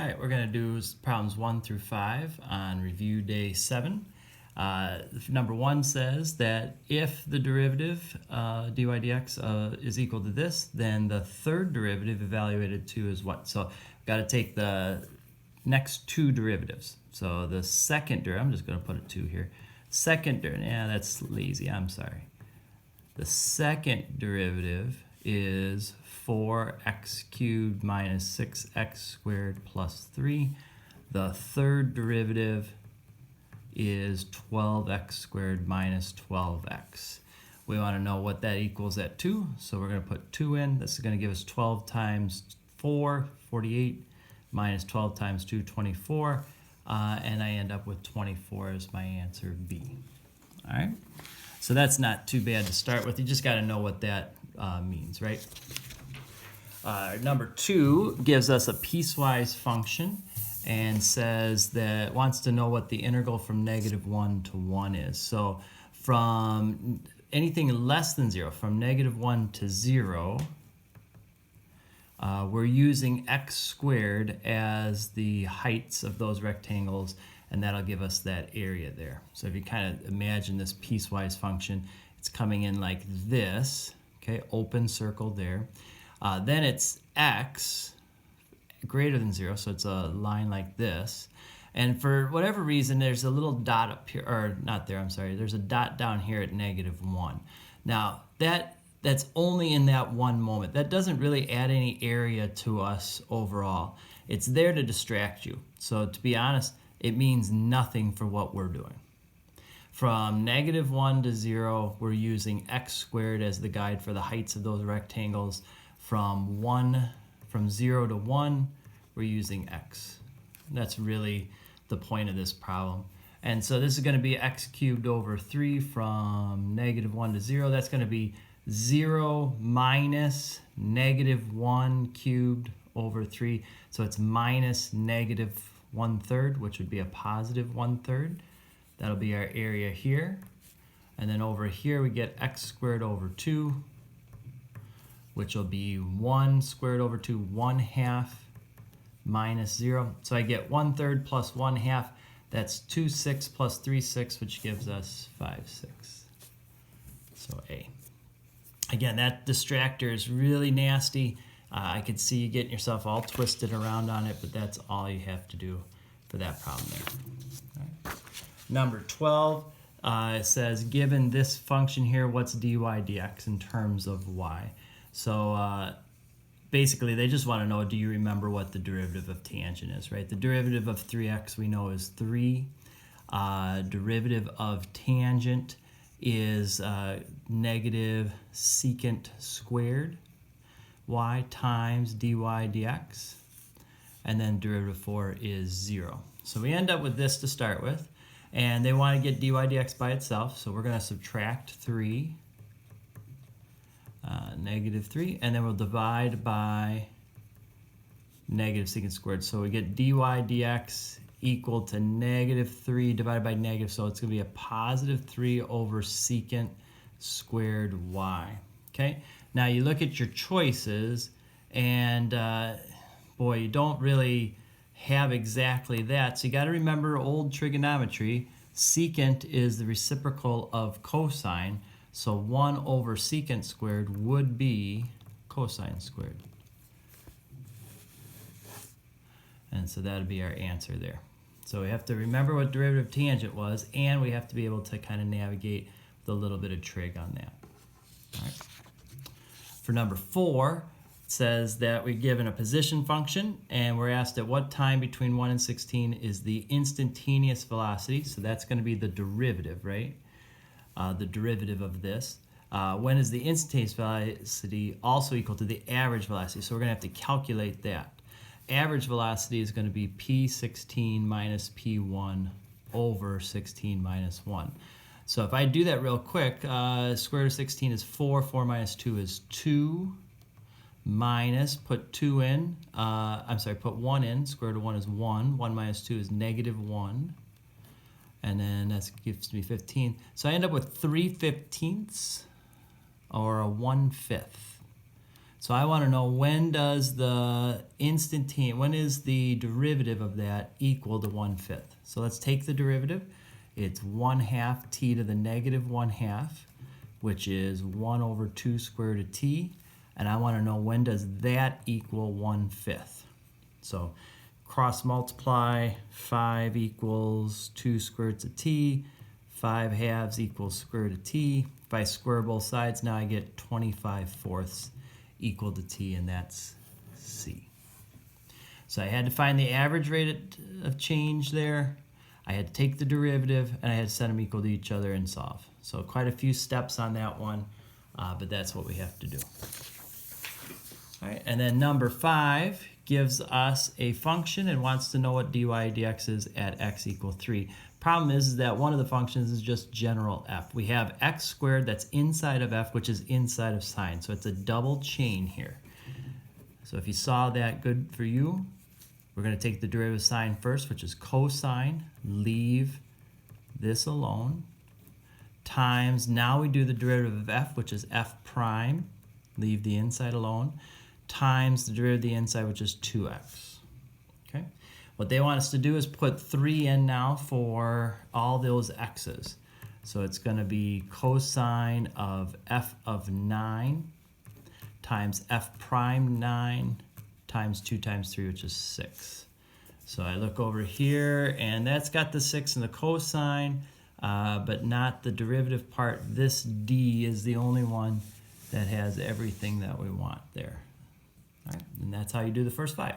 right, we're going to do problems 1 through 5 on review day 7. Number 1 says that if the derivative dy dx is equal to this, then the third derivative evaluated to is what? So we've got to take the next two derivatives. So the second derivative, I'm just going to put a 2 here. Second derivative, yeah, that's lazy, I'm sorry. The second derivative is 4x cubed minus 6x squared plus 3. The third derivative is 12x squared minus 12x. We want to know what that equals at 2, so we're going to put 2 in. This is going to give us 12 times 4, 48, minus 12 times 2, 24, and I end up with 24 as my answer B. All right, so that's not too bad to start with. You just got to know what that means, right? Number 2 gives us a piecewise function and says that wants to know what the integral from -1 to 1 is. So from anything less than 0, from -1 to 0, we're using x squared as the heights of those rectangles, and that'll give us that area there. So if you kind of imagine this piecewise function, it's coming in like this, okay, open circle there. Then it's x greater than 0, so it's a line like this. And for whatever reason, there's a little dot up here, or not there, I'm sorry, there's a dot down here at -1. Now, that's only in that one moment. That doesn't really add any area to us overall. It's there to distract you. So to be honest, it means nothing for what we're doing. From -1 to 0, we're using x squared as the guide for the heights of those rectangles. From 0 to 1, we're using x. That's really the point of this problem. And so this is going to be x cubed over 3 from -1 to 0. That's going to be 0 minus -1 cubed over 3. So it's minus -1/3, which would be a positive 1/3. That'll be our area here. And then over here we get x squared over 2, which will be 1 squared over 2, 1/2 minus 0. So I get 1/3 plus 1/2. That's 2/6 plus 3/6, which gives us 5/6. So A. Again, that distractor is really nasty. I could see you getting yourself all twisted around on it, but that's all you have to do for that problem there. All right. Number 12 says, given this function here, what's dy dx in terms of y? So basically, they just want to know, do you remember what the derivative of tangent is, right? The derivative of 3x we know is 3. Derivative of tangent is negative secant squared y times dy dx. And then derivative 4 is 0. So we end up with this to start with. And they want to get dy dx by itself, so we're going to subtract 3. -3, and then we'll divide by negative secant squared. So we get dy dx equal to -3 divided by negative, so it's going to be a positive 3 over secant squared y. Okay, now you look at your choices, and boy, you don't really have exactly that. So you got to remember old trigonometry. Secant is the reciprocal of cosine. So 1 over secant squared would be cosine squared. And so that would be our answer there. So we have to remember what derivative tangent was, and we have to be able to kind of navigate with a little bit of trig on that. All right. For number 4, it says that we're given a position function, and we're asked at what time between 1 and 16 is the instantaneous velocity. So that's going to be the derivative, right? The derivative of this. When is the instantaneous velocity also equal to the average velocity? So we're going to have to calculate that. Average velocity is going to be p16 minus p1 over 16 minus 1. So if I do that real quick, square root of 16 is 4. 4 minus 2 is 2. Minus, put 2 in. Put 1 in. Square root of 1 is 1. 1 minus 2 is -1. And then that gives me 15. So I end up with 3/15 or a 1/5. So I want to know when does the when is the derivative of that equal to 1/5? So let's take the derivative. It's 1/2 t to the negative 1/2, which is 1 over 2 square root of t. And I want to know when does that equal 1/5. So cross multiply, 5 equals 2 square roots of t, 5/2 equals square root of t. If I square both sides, now I get 25/4 equal to t, and that's C. So I had to find the average rate of change there. I had to take the derivative, and I had to set them equal to each other and solve. So quite a few steps on that one, but that's what we have to do. All right, and then number 5 gives us a function and wants to know what dy dx is at x equals 3. Problem is that one of the functions is just general f. We have x squared that's inside of f, which is inside of sine. So it's a double chain here. So if you saw that, good for you. We're going to take the derivative of sine first, which is cosine, leave this alone, times, now we do the derivative of f, which is f prime, leave the inside alone, times the derivative of the inside, which is 2x. Okay. What they want us to do is put 3 in now for all those x's. So it's going to be cosine of f of 9 times f prime 9 times 2 times 3, which is 6. So I look over here, and that's got the 6 in the cosine, but not the derivative part. This d is the only one that has everything that we want there. All right, and that's how you do the first 5.